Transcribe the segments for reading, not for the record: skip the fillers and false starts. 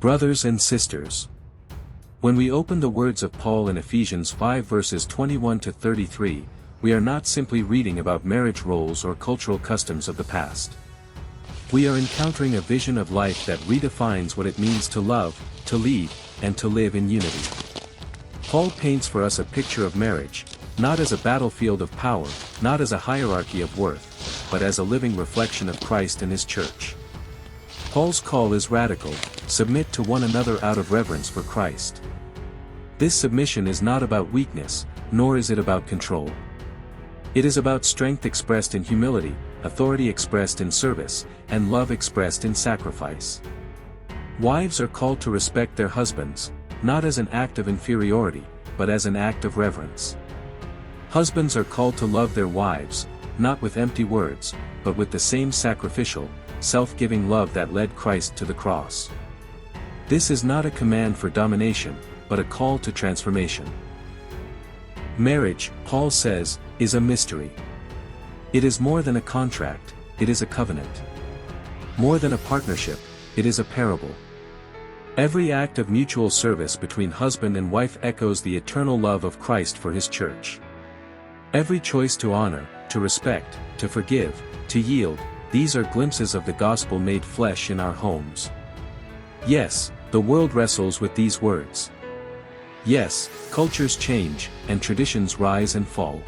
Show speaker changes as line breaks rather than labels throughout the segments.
Brothers and sisters, when we open the words of Paul in Ephesians 5 verses 21 to 33, we are not simply reading about marriage roles or cultural customs of the past. We are encountering a vision of life that redefines what it means to love, to lead, and to live in unity. Paul paints for us a picture of marriage, not as a battlefield of power, not as a hierarchy of worth, but as a living reflection of Christ and his church. Paul's call is radical: submit to one another out of reverence for Christ. This submission is not about weakness, nor is it about control. It is about strength expressed in humility, authority expressed in service, and love expressed in sacrifice. Wives are called to respect their husbands, not as an act of inferiority, but as an act of reverence. Husbands are called to love their wives, not with empty words, but with the same sacrificial, self-giving love that led Christ to the cross. This is not a command for domination, but a call to transformation. Marriage, Paul says, is a mystery. It is more than a contract, it is a covenant. More than a partnership, it is a parable. Every act of mutual service between husband and wife echoes the eternal love of Christ for his church. Every choice to honor, to respect, to forgive, to yield, these are glimpses of the gospel made flesh in our homes. Yes, the world wrestles with these words. Yes, cultures change, and traditions rise and fall.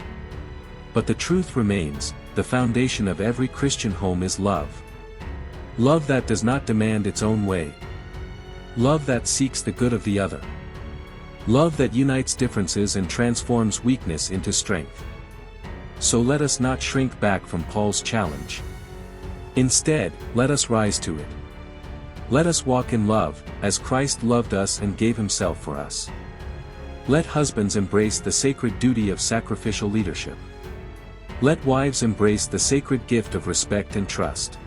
But the truth remains: the foundation of every Christian home is love. Love that does not demand its own way. Love that seeks the good of the other. Love that unites differences and transforms weakness into strength. So let us not shrink back from Paul's challenge. Instead, let us rise to it. Let us walk in love, as Christ loved us and gave himself for us. Let husbands embrace the sacred duty of sacrificial leadership. Let wives embrace the sacred gift of respect and trust.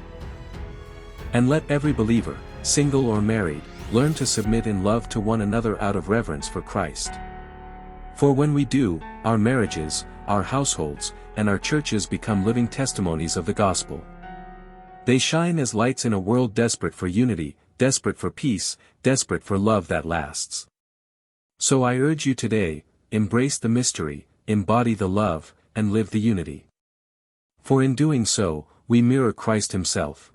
And let every believer, single or married, learn to submit in love to one another out of reverence for Christ. For when we do, our marriages, our households, and our churches become living testimonies of the gospel. They shine as lights in a world desperate for unity, desperate for peace, desperate for love that lasts. So I urge you today, embrace the mystery, embody the love, and live the unity. For in doing so, we mirror Christ himself.